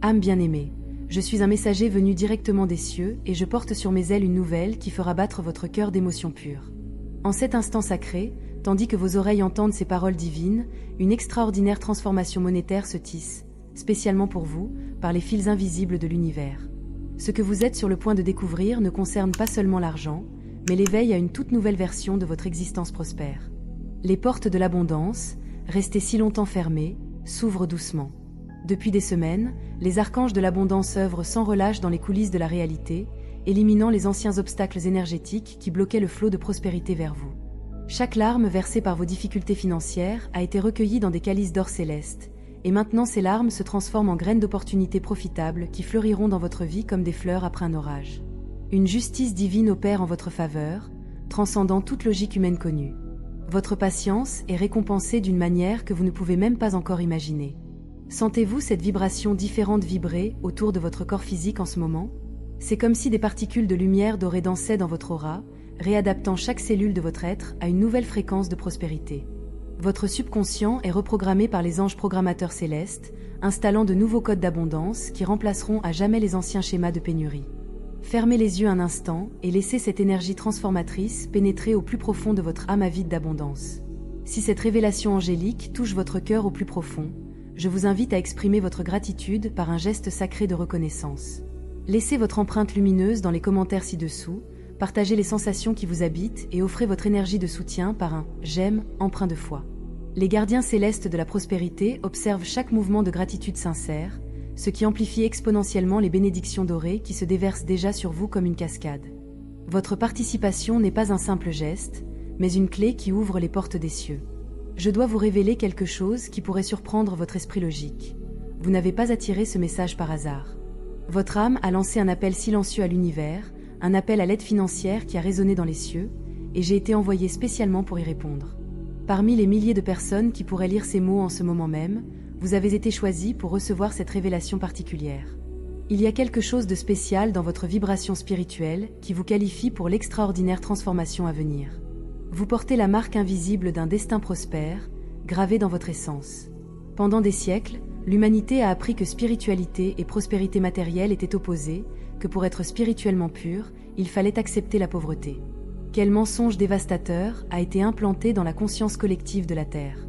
Âme bien-aimée, je suis un messager venu directement des cieux et je porte sur mes ailes une nouvelle qui fera battre votre cœur d'émotions pures. En cet instant sacré, tandis que vos oreilles entendent ces paroles divines, une extraordinaire transformation monétaire se tisse, spécialement pour vous, par les fils invisibles de l'univers. Ce que vous êtes sur le point de découvrir ne concerne pas seulement l'argent, mais l'éveil à une toute nouvelle version de votre existence prospère. Les portes de l'abondance, restées si longtemps fermées, s'ouvrent doucement. Depuis des semaines, les archanges de l'abondance œuvrent sans relâche dans les coulisses de la réalité, éliminant les anciens obstacles énergétiques qui bloquaient le flot de prospérité vers vous. Chaque larme versée par vos difficultés financières a été recueillie dans des calices d'or céleste, et maintenant ces larmes se transforment en graines d'opportunités profitables qui fleuriront dans votre vie comme des fleurs après un orage. Une justice divine opère en votre faveur, transcendant toute logique humaine connue. Votre patience est récompensée d'une manière que vous ne pouvez même pas encore imaginer. Sentez-vous cette vibration différente vibrer autour de votre corps physique en ce moment? C'est comme si des particules de lumière dorée dansaient dans votre aura, réadaptant chaque cellule de votre être à une nouvelle fréquence de prospérité. Votre subconscient est reprogrammé par les anges programmateurs célestes, installant de nouveaux codes d'abondance qui remplaceront à jamais les anciens schémas de pénurie. Fermez les yeux un instant et laissez cette énergie transformatrice pénétrer au plus profond de votre âme avide d'abondance. Si cette révélation angélique touche votre cœur au plus profond, je vous invite à exprimer votre gratitude par un geste sacré de reconnaissance. Laissez votre empreinte lumineuse dans les commentaires ci-dessous, partagez les sensations qui vous habitent et offrez votre énergie de soutien par un « j'aime » empreint de foi. Les gardiens célestes de la prospérité observent chaque mouvement de gratitude sincère, ce qui amplifie exponentiellement les bénédictions dorées qui se déversent déjà sur vous comme une cascade. Votre participation n'est pas un simple geste, mais une clé qui ouvre les portes des cieux. Je dois vous révéler quelque chose qui pourrait surprendre votre esprit logique. Vous n'avez pas attiré ce message par hasard. Votre âme a lancé un appel silencieux à l'univers, un appel à l'aide financière qui a résonné dans les cieux, et j'ai été envoyé spécialement pour y répondre. Parmi les milliers de personnes qui pourraient lire ces mots en ce moment même, vous avez été choisi pour recevoir cette révélation particulière. Il y a quelque chose de spécial dans votre vibration spirituelle qui vous qualifie pour l'extraordinaire transformation à venir. Vous portez la marque invisible d'un destin prospère, gravé dans votre essence. Pendant des siècles, l'humanité a appris que spiritualité et prospérité matérielle étaient opposées, que pour être spirituellement pur, il fallait accepter la pauvreté. Quel mensonge dévastateur a été implanté dans la conscience collective de la Terre.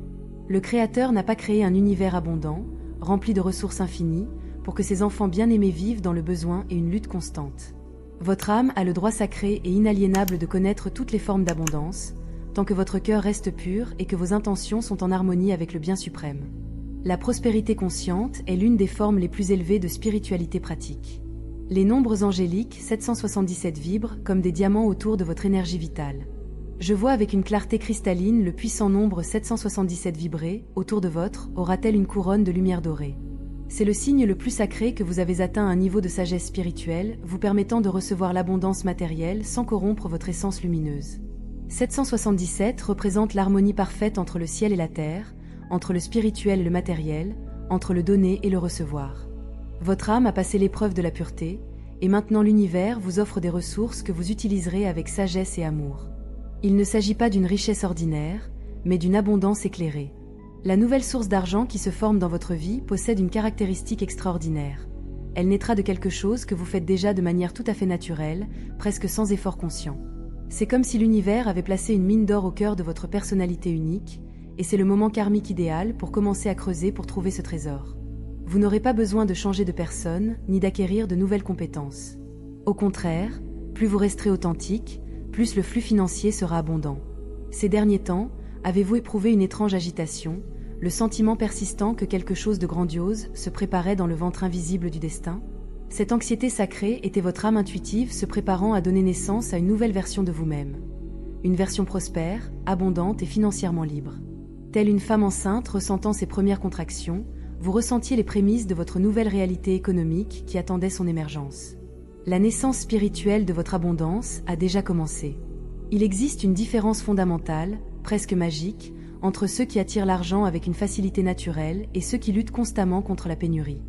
Le Créateur n'a pas créé un univers abondant, rempli de ressources infinies, pour que ses enfants bien-aimés vivent dans le besoin et une lutte constante. Votre âme a le droit sacré et inaliénable de connaître toutes les formes d'abondance, tant que votre cœur reste pur et que vos intentions sont en harmonie avec le bien suprême. La prospérité consciente est l'une des formes les plus élevées de spiritualité pratique. Les nombres angéliques 777 vibrent comme des diamants autour de votre énergie vitale. Je vois avec une clarté cristalline le puissant nombre 777 vibrer autour de votre aura-t-elle une couronne de lumière dorée. C'est le signe le plus sacré que vous avez atteint un niveau de sagesse spirituelle vous permettant de recevoir l'abondance matérielle sans corrompre votre essence lumineuse. 777 représente l'harmonie parfaite entre le ciel et la terre, entre le spirituel et le matériel, entre le donner et le recevoir. Votre âme a passé l'épreuve de la pureté, et maintenant l'univers vous offre des ressources que vous utiliserez avec sagesse et amour. Il ne s'agit pas d'une richesse ordinaire, mais d'une abondance éclairée. La nouvelle source d'argent qui se forme dans votre vie possède une caractéristique extraordinaire. Elle naîtra de quelque chose que vous faites déjà de manière tout à fait naturelle, presque sans effort conscient. C'est comme si l'univers avait placé une mine d'or au cœur de votre personnalité unique, et c'est le moment karmique idéal pour commencer à creuser pour trouver ce trésor. Vous n'aurez pas besoin de changer de personne, ni d'acquérir de nouvelles compétences. Au contraire, plus vous resterez authentique, plus le flux financier sera abondant. Ces derniers temps, avez-vous éprouvé une étrange agitation, le sentiment persistant que quelque chose de grandiose se préparait dans le ventre invisible du destin? Cette anxiété sacrée était votre âme intuitive se préparant à donner naissance à une nouvelle version de vous-même. Une version prospère, abondante et financièrement libre. Telle une femme enceinte ressentant ses premières contractions, vous ressentiez les prémices de votre nouvelle réalité économique qui attendait son émergence. La naissance spirituelle de votre abondance a déjà commencé. Il existe une différence fondamentale, presque magique, entre ceux qui attirent l'argent avec une facilité naturelle et ceux qui luttent constamment contre la pénurie.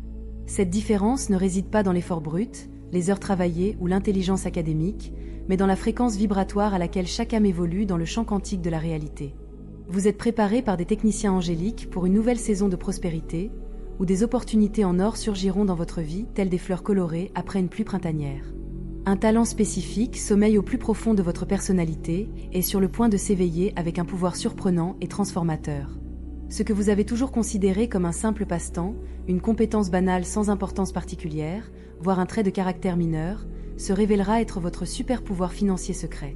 Cette différence ne réside pas dans l'effort brut, les heures travaillées ou l'intelligence académique, mais dans la fréquence vibratoire à laquelle chaque âme évolue dans le champ quantique de la réalité. Vous êtes préparé par des techniciens angéliques pour une nouvelle saison de prospérité, où des opportunités en or surgiront dans votre vie, telles des fleurs colorées après une pluie printanière. Un talent spécifique sommeille au plus profond de votre personnalité et est sur le point de s'éveiller avec un pouvoir surprenant et transformateur. Ce que vous avez toujours considéré comme un simple passe-temps, une compétence banale sans importance particulière, voire un trait de caractère mineur, se révélera être votre super pouvoir financier secret.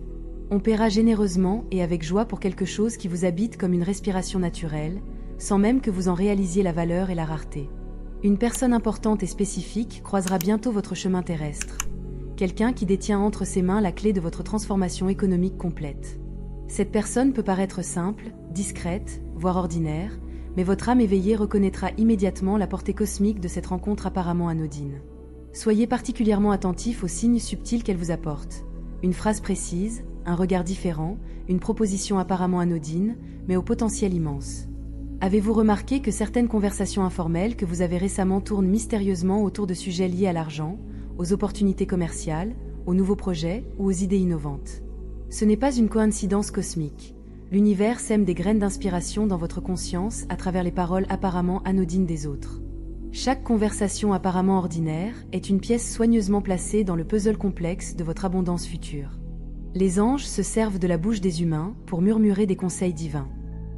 On paiera généreusement et avec joie pour quelque chose qui vous habite comme une respiration naturelle, sans même que vous en réalisiez la valeur et la rareté. Une personne importante et spécifique croisera bientôt votre chemin terrestre. Quelqu'un qui détient entre ses mains la clé de votre transformation économique complète. Cette personne peut paraître simple, discrète, voire ordinaire, mais votre âme éveillée reconnaîtra immédiatement la portée cosmique de cette rencontre apparemment anodine. Soyez particulièrement attentif aux signes subtils qu'elle vous apporte. Une phrase précise, un regard différent, une proposition apparemment anodine, mais au potentiel immense. Avez-vous remarqué que certaines conversations informelles que vous avez récemment tournent mystérieusement autour de sujets liés à l'argent, aux opportunités commerciales, aux nouveaux projets ou aux idées innovantes? Ce n'est pas une coïncidence cosmique. L'univers sème des graines d'inspiration dans votre conscience à travers les paroles apparemment anodines des autres. Chaque conversation apparemment ordinaire est une pièce soigneusement placée dans le puzzle complexe de votre abondance future. Les anges se servent de la bouche des humains pour murmurer des conseils divins.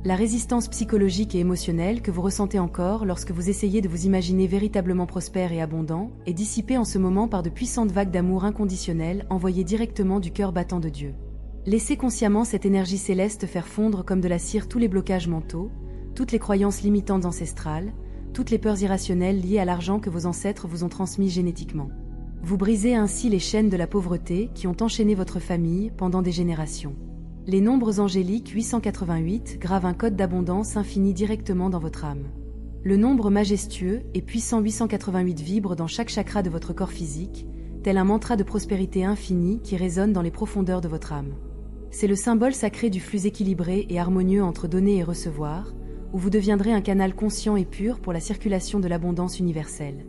La résistance psychologique et émotionnelle que vous ressentez encore lorsque vous essayez de vous imaginer véritablement prospère et abondant est dissipée en ce moment par de puissantes vagues d'amour inconditionnel envoyées directement du cœur battant de Dieu. Laissez consciemment cette énergie céleste faire fondre comme de la cire tous les blocages mentaux, toutes les croyances limitantes ancestrales, toutes les peurs irrationnelles liées à l'argent que vos ancêtres vous ont transmis génétiquement. Vous brisez ainsi les chaînes de la pauvreté qui ont enchaîné votre famille pendant des générations. Les nombres angéliques 888 gravent un code d'abondance infinie directement dans votre âme. Le nombre majestueux et puissant 888 vibre dans chaque chakra de votre corps physique, tel un mantra de prospérité infinie qui résonne dans les profondeurs de votre âme. C'est le symbole sacré du flux équilibré et harmonieux entre donner et recevoir, où vous deviendrez un canal conscient et pur pour la circulation de l'abondance universelle.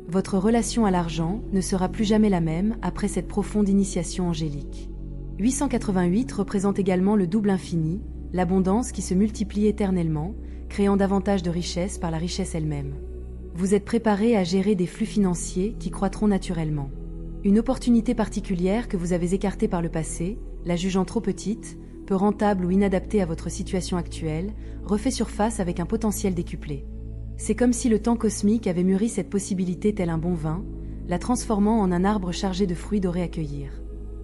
Votre relation à l'argent ne sera plus jamais la même après cette profonde initiation angélique. 888 représente également le double infini, l'abondance qui se multiplie éternellement, créant davantage de richesse par la richesse elle-même. Vous êtes préparé à gérer des flux financiers qui croîtront naturellement. Une opportunité particulière que vous avez écartée par le passé, la jugeant trop petite, peu rentable ou inadaptée à votre situation actuelle, refait surface avec un potentiel décuplé. C'est comme si le temps cosmique avait mûri cette possibilité tel un bon vin, la transformant en un arbre chargé de fruits dorés à cueillir.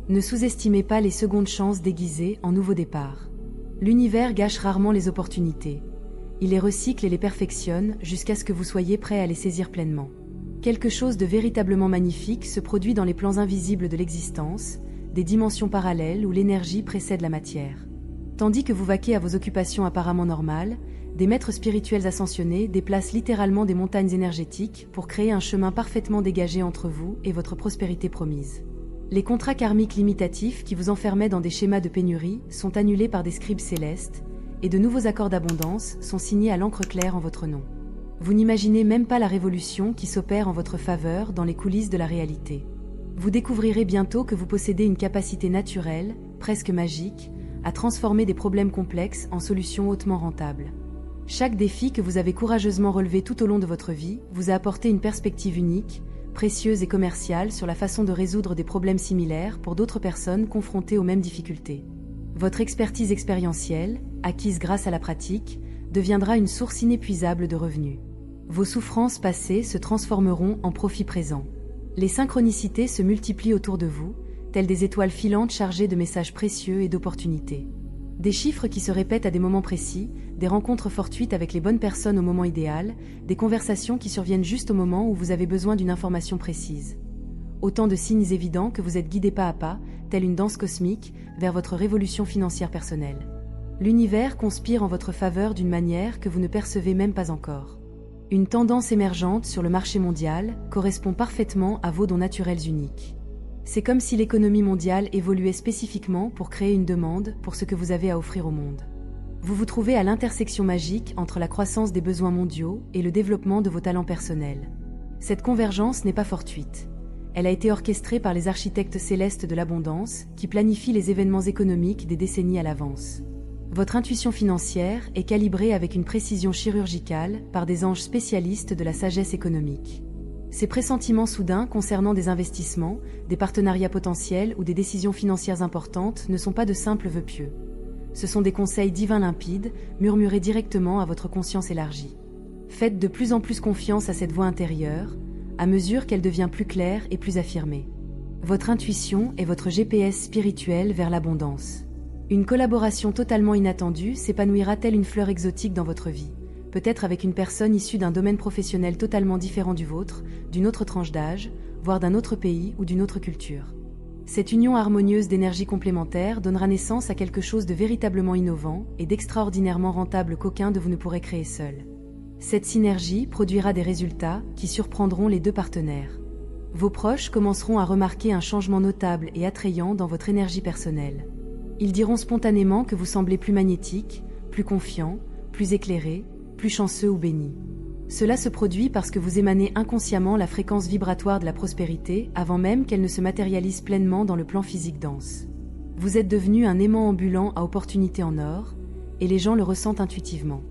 Ne sous-estimez pas les secondes chances déguisées en nouveau départ. L'univers gâche rarement les opportunités. Il les recycle et les perfectionne jusqu'à ce que vous soyez prêt à les saisir pleinement. Quelque chose de véritablement magnifique se produit dans les plans invisibles de l'existence, des dimensions parallèles où l'énergie précède la matière. Tandis que vous vaquez à vos occupations apparemment normales, des maîtres spirituels ascensionnés déplacent littéralement des montagnes énergétiques pour créer un chemin parfaitement dégagé entre vous et votre prospérité promise. Les contrats karmiques limitatifs qui vous enfermaient dans des schémas de pénurie sont annulés par des scribes célestes, et de nouveaux accords d'abondance sont signés à l'encre claire en votre nom. Vous n'imaginez même pas la révolution qui s'opère en votre faveur dans les coulisses de la réalité. Vous découvrirez bientôt que vous possédez une capacité naturelle, presque magique, à transformer des problèmes complexes en solutions hautement rentables. Chaque défi que vous avez courageusement relevé tout au long de votre vie vous a apporté une perspective unique, précieuse et commerciale sur la façon de résoudre des problèmes similaires pour d'autres personnes confrontées aux mêmes difficultés. Votre expertise expérientielle, acquise grâce à la pratique, deviendra une source inépuisable de revenus. Vos souffrances passées se transformeront en profits présents. Les synchronicités se multiplient autour de vous, telles des étoiles filantes chargées de messages précieux et d'opportunités. Des chiffres qui se répètent à des moments précis, des rencontres fortuites avec les bonnes personnes au moment idéal, des conversations qui surviennent juste au moment où vous avez besoin d'une information précise. Autant de signes évidents que vous êtes guidé pas à pas, telle une danse cosmique, vers votre révolution financière personnelle. L'univers conspire en votre faveur d'une manière que vous ne percevez même pas encore. Une tendance émergente sur le marché mondial correspond parfaitement à vos dons naturels uniques. C'est comme si l'économie mondiale évoluait spécifiquement pour créer une demande pour ce que vous avez à offrir au monde. Vous vous trouvez à l'intersection magique entre la croissance des besoins mondiaux et le développement de vos talents personnels. Cette convergence n'est pas fortuite. Elle a été orchestrée par les architectes célestes de l'abondance qui planifient les événements économiques des décennies à l'avance. Votre intuition financière est calibrée avec une précision chirurgicale par des anges spécialistes de la sagesse économique. Ces pressentiments soudains concernant des investissements, des partenariats potentiels ou des décisions financières importantes ne sont pas de simples vœux pieux. Ce sont des conseils divins limpides, murmurés directement à votre conscience élargie. Faites de plus en plus confiance à cette voix intérieure, à mesure qu'elle devient plus claire et plus affirmée. Votre intuition est votre GPS spirituel vers l'abondance. Une collaboration totalement inattendue s'épanouira telle une fleur exotique dans votre vie, peut-être avec une personne issue d'un domaine professionnel totalement différent du vôtre, d'une autre tranche d'âge, voire d'un autre pays ou d'une autre culture. Cette union harmonieuse d'énergies complémentaires donnera naissance à quelque chose de véritablement innovant et d'extraordinairement rentable qu'aucun de vous ne pourrait créer seul. Cette synergie produira des résultats qui surprendront les deux partenaires. Vos proches commenceront à remarquer un changement notable et attrayant dans votre énergie personnelle. Ils diront spontanément que vous semblez plus magnétique, plus confiant, plus éclairé, plus chanceux ou béni. Cela se produit parce que vous émanez inconsciemment la fréquence vibratoire de la prospérité avant même qu'elle ne se matérialise pleinement dans le plan physique dense. Vous êtes devenu un aimant ambulant à opportunités en or, et les gens le ressentent intuitivement.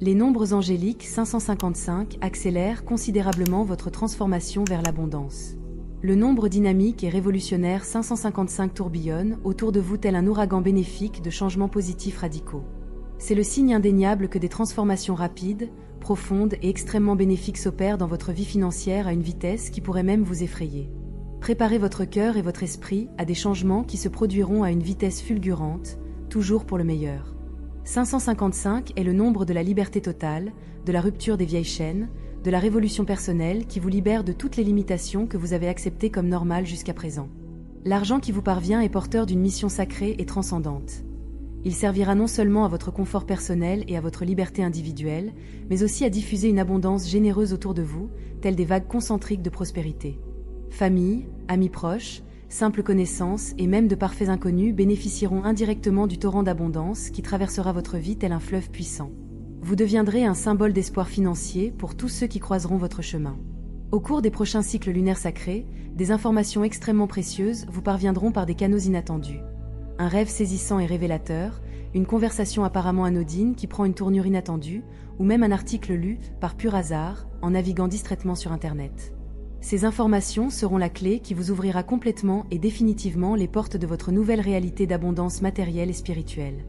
Les nombres angéliques 555 accélèrent considérablement votre transformation vers l'abondance. Le nombre dynamique et révolutionnaire 555 tourbillonne autour de vous tel un ouragan bénéfique de changements positifs radicaux. C'est le signe indéniable que des transformations rapides, profondes et extrêmement bénéfiques s'opèrent dans votre vie financière à une vitesse qui pourrait même vous effrayer. Préparez votre cœur et votre esprit à des changements qui se produiront à une vitesse fulgurante, toujours pour le meilleur. 555 est le nombre de la liberté totale, de la rupture des vieilles chaînes, de la révolution personnelle qui vous libère de toutes les limitations que vous avez acceptées comme normales jusqu'à présent. L'argent qui vous parvient est porteur d'une mission sacrée et transcendante. Il servira non seulement à votre confort personnel et à votre liberté individuelle, mais aussi à diffuser une abondance généreuse autour de vous, telles des vagues concentriques de prospérité. Famille, amis proches, simples connaissances et même de parfaits inconnus bénéficieront indirectement du torrent d'abondance qui traversera votre vie tel un fleuve puissant. Vous deviendrez un symbole d'espoir financier pour tous ceux qui croiseront votre chemin. Au cours des prochains cycles lunaires sacrés, des informations extrêmement précieuses vous parviendront par des canaux inattendus. Un rêve saisissant et révélateur, une conversation apparemment anodine qui prend une tournure inattendue, ou même un article lu, par pur hasard, en naviguant distraitement sur Internet. Ces informations seront la clé qui vous ouvrira complètement et définitivement les portes de votre nouvelle réalité d'abondance matérielle et spirituelle.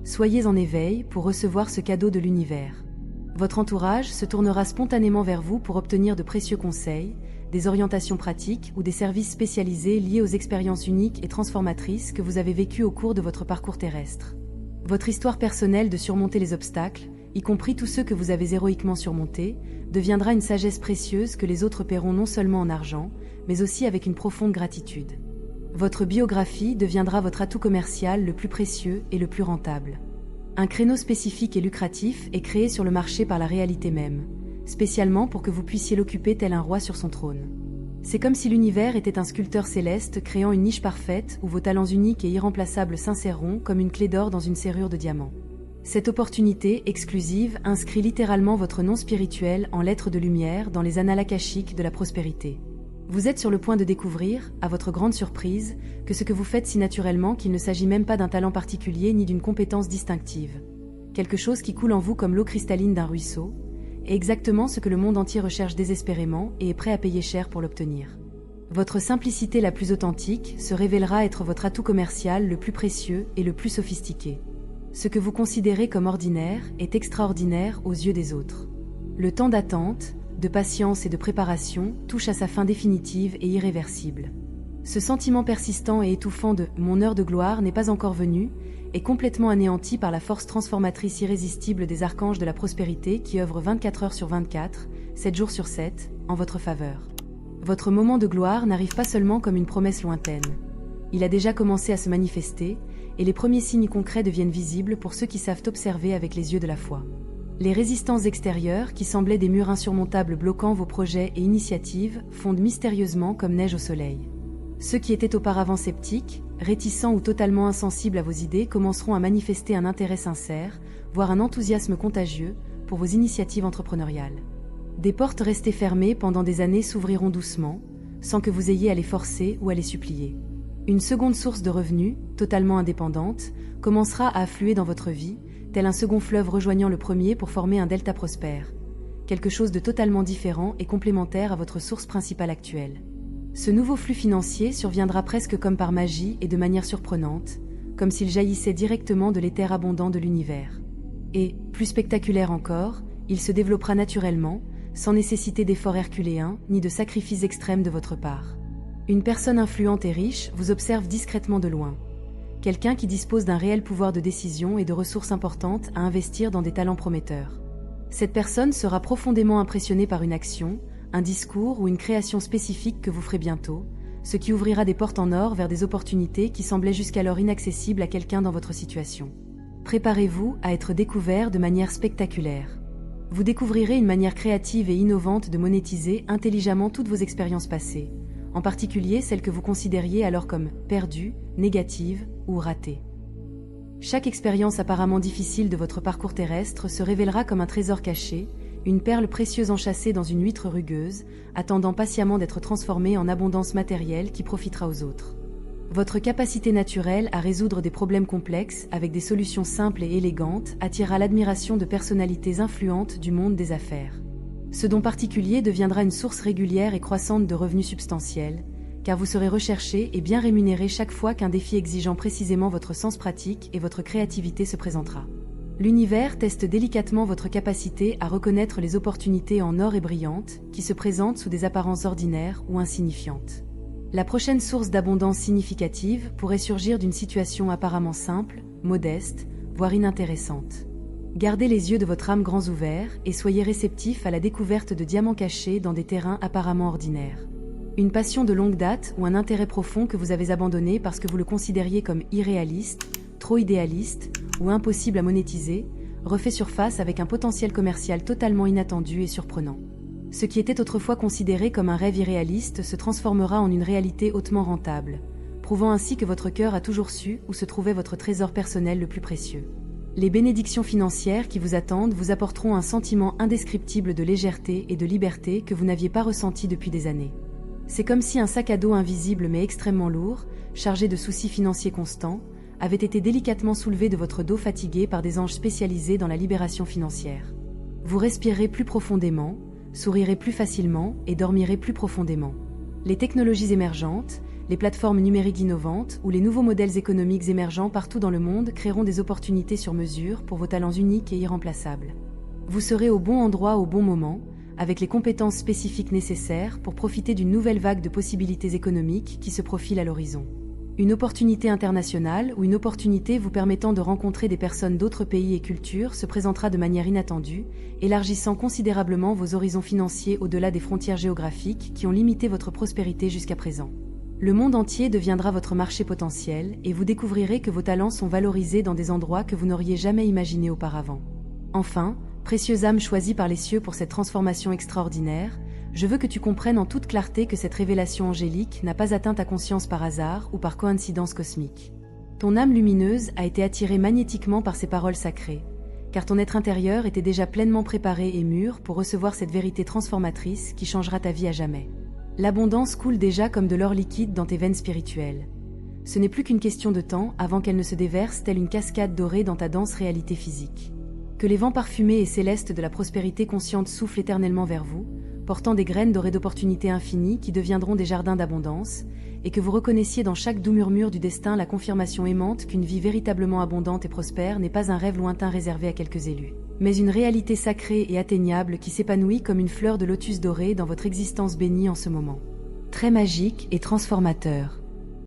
Soyez en éveil pour recevoir ce cadeau de l'univers. Votre entourage se tournera spontanément vers vous pour obtenir de précieux conseils, des orientations pratiques ou des services spécialisés liés aux expériences uniques et transformatrices que vous avez vécues au cours de votre parcours terrestre. Votre histoire personnelle de surmonter les obstacles, y compris tous ceux que vous avez héroïquement surmontés, deviendra une sagesse précieuse que les autres paieront non seulement en argent, mais aussi avec une profonde gratitude. Votre biographie deviendra votre atout commercial le plus précieux et le plus rentable. Un créneau spécifique et lucratif est créé sur le marché par la réalité même, spécialement pour que vous puissiez l'occuper tel un roi sur son trône. C'est comme si l'univers était un sculpteur céleste créant une niche parfaite où vos talents uniques et irremplaçables s'inséreront comme une clé d'or dans une serrure de diamant. Cette opportunité exclusive inscrit littéralement votre nom spirituel en lettres de lumière dans les annales akashiques de la prospérité. Vous êtes sur le point de découvrir, à votre grande surprise, que ce que vous faites si naturellement qu'il ne s'agit même pas d'un talent particulier ni d'une compétence distinctive. Quelque chose qui coule en vous comme l'eau cristalline d'un ruisseau, est exactement ce que le monde entier recherche désespérément et est prêt à payer cher pour l'obtenir. Votre simplicité la plus authentique se révélera être votre atout commercial le plus précieux et le plus sophistiqué. Ce que vous considérez comme ordinaire est extraordinaire aux yeux des autres. Le temps d'attente, de patience et de préparation touche à sa fin définitive et irréversible. Ce sentiment persistant et étouffant de « mon heure de gloire n'est pas encore venue » est complètement anéanti par la force transformatrice irrésistible des archanges de la prospérité qui œuvrent 24 heures sur 24, 7 jours sur 7, en votre faveur. Votre moment de gloire n'arrive pas seulement comme une promesse lointaine. Il a déjà commencé à se manifester, et les premiers signes concrets deviennent visibles pour ceux qui savent observer avec les yeux de la foi. Les résistances extérieures, qui semblaient des murs insurmontables bloquant vos projets et initiatives, fondent mystérieusement comme neige au soleil. Ceux qui étaient auparavant sceptiques, réticents ou totalement insensibles à vos idées commenceront à manifester un intérêt sincère, voire un enthousiasme contagieux, pour vos initiatives entrepreneuriales. Des portes restées fermées pendant des années s'ouvriront doucement, sans que vous ayez à les forcer ou à les supplier. Une seconde source de revenus, totalement indépendante, commencera à affluer dans votre vie, tel un second fleuve rejoignant le premier pour former un delta prospère. Quelque chose de totalement différent et complémentaire à votre source principale actuelle. Ce nouveau flux financier surviendra presque comme par magie et de manière surprenante, comme s'il jaillissait directement de l'éther abondant de l'univers. Et, plus spectaculaire encore, il se développera naturellement, sans nécessiter d'efforts herculéens ni de sacrifices extrêmes de votre part. Une personne influente et riche vous observe discrètement de loin. Quelqu'un qui dispose d'un réel pouvoir de décision et de ressources importantes à investir dans des talents prometteurs. Cette personne sera profondément impressionnée par une action, un discours ou une création spécifique que vous ferez bientôt, ce qui ouvrira des portes en or vers des opportunités qui semblaient jusqu'alors inaccessibles à quelqu'un dans votre situation. Préparez-vous à être découvert de manière spectaculaire. Vous découvrirez une manière créative et innovante de monétiser intelligemment toutes vos expériences passées, en particulier celles que vous considériez alors comme perdues, négatives ou ratées. Chaque expérience apparemment difficile de votre parcours terrestre se révélera comme un trésor caché, une perle précieuse enchâssée dans une huître rugueuse, attendant patiemment d'être transformée en abondance matérielle qui profitera aux autres. Votre capacité naturelle à résoudre des problèmes complexes avec des solutions simples et élégantes attirera l'admiration de personnalités influentes du monde des affaires. Ce don particulier deviendra une source régulière et croissante de revenus substantiels, car vous serez recherché et bien rémunéré chaque fois qu'un défi exigeant précisément votre sens pratique et votre créativité se présentera. L'univers teste délicatement votre capacité à reconnaître les opportunités en or et brillantes qui se présentent sous des apparences ordinaires ou insignifiantes. La prochaine source d'abondance significative pourrait surgir d'une situation apparemment simple, modeste, voire inintéressante. Gardez les yeux de votre âme grands ouverts et soyez réceptifs à la découverte de diamants cachés dans des terrains apparemment ordinaires. Une passion de longue date ou un intérêt profond que vous avez abandonné parce que vous le considériez comme irréaliste, trop idéaliste ou impossible à monétiser, refait surface avec un potentiel commercial totalement inattendu et surprenant. Ce qui était autrefois considéré comme un rêve irréaliste se transformera en une réalité hautement rentable, prouvant ainsi que votre cœur a toujours su où se trouvait votre trésor personnel le plus précieux. Les bénédictions financières qui vous attendent vous apporteront un sentiment indescriptible de légèreté et de liberté que vous n'aviez pas ressenti depuis des années. C'est comme si un sac à dos invisible mais extrêmement lourd, chargé de soucis financiers constants, avait été délicatement soulevé de votre dos fatigué par des anges spécialisés dans la libération financière. Vous respirerez plus profondément, sourirez plus facilement et dormirez plus profondément. Les technologies émergentes, les plateformes numériques innovantes ou les nouveaux modèles économiques émergents partout dans le monde créeront des opportunités sur mesure pour vos talents uniques et irremplaçables. Vous serez au bon endroit au bon moment, avec les compétences spécifiques nécessaires pour profiter d'une nouvelle vague de possibilités économiques qui se profile à l'horizon. Une opportunité internationale ou une opportunité vous permettant de rencontrer des personnes d'autres pays et cultures se présentera de manière inattendue, élargissant considérablement vos horizons financiers au-delà des frontières géographiques qui ont limité votre prospérité jusqu'à présent. Le monde entier deviendra votre marché potentiel et vous découvrirez que vos talents sont valorisés dans des endroits que vous n'auriez jamais imaginés auparavant. Enfin, précieuse âme choisie par les cieux pour cette transformation extraordinaire, je veux que tu comprennes en toute clarté que cette révélation angélique n'a pas atteint ta conscience par hasard ou par coïncidence cosmique. Ton âme lumineuse a été attirée magnétiquement par ces paroles sacrées, car ton être intérieur était déjà pleinement préparé et mûr pour recevoir cette vérité transformatrice qui changera ta vie à jamais. L'abondance coule déjà comme de l'or liquide dans tes veines spirituelles. Ce n'est plus qu'une question de temps avant qu'elle ne se déverse telle une cascade dorée dans ta dense réalité physique. Que les vents parfumés et célestes de la prospérité consciente soufflent éternellement vers vous, portant des graines dorées d'opportunités infinies qui deviendront des jardins d'abondance, et que vous reconnaissiez dans chaque doux murmure du destin la confirmation aimante qu'une vie véritablement abondante et prospère n'est pas un rêve lointain réservé à quelques élus, mais une réalité sacrée et atteignable qui s'épanouit comme une fleur de lotus dorée dans votre existence bénie en ce moment. Très magique et transformateur.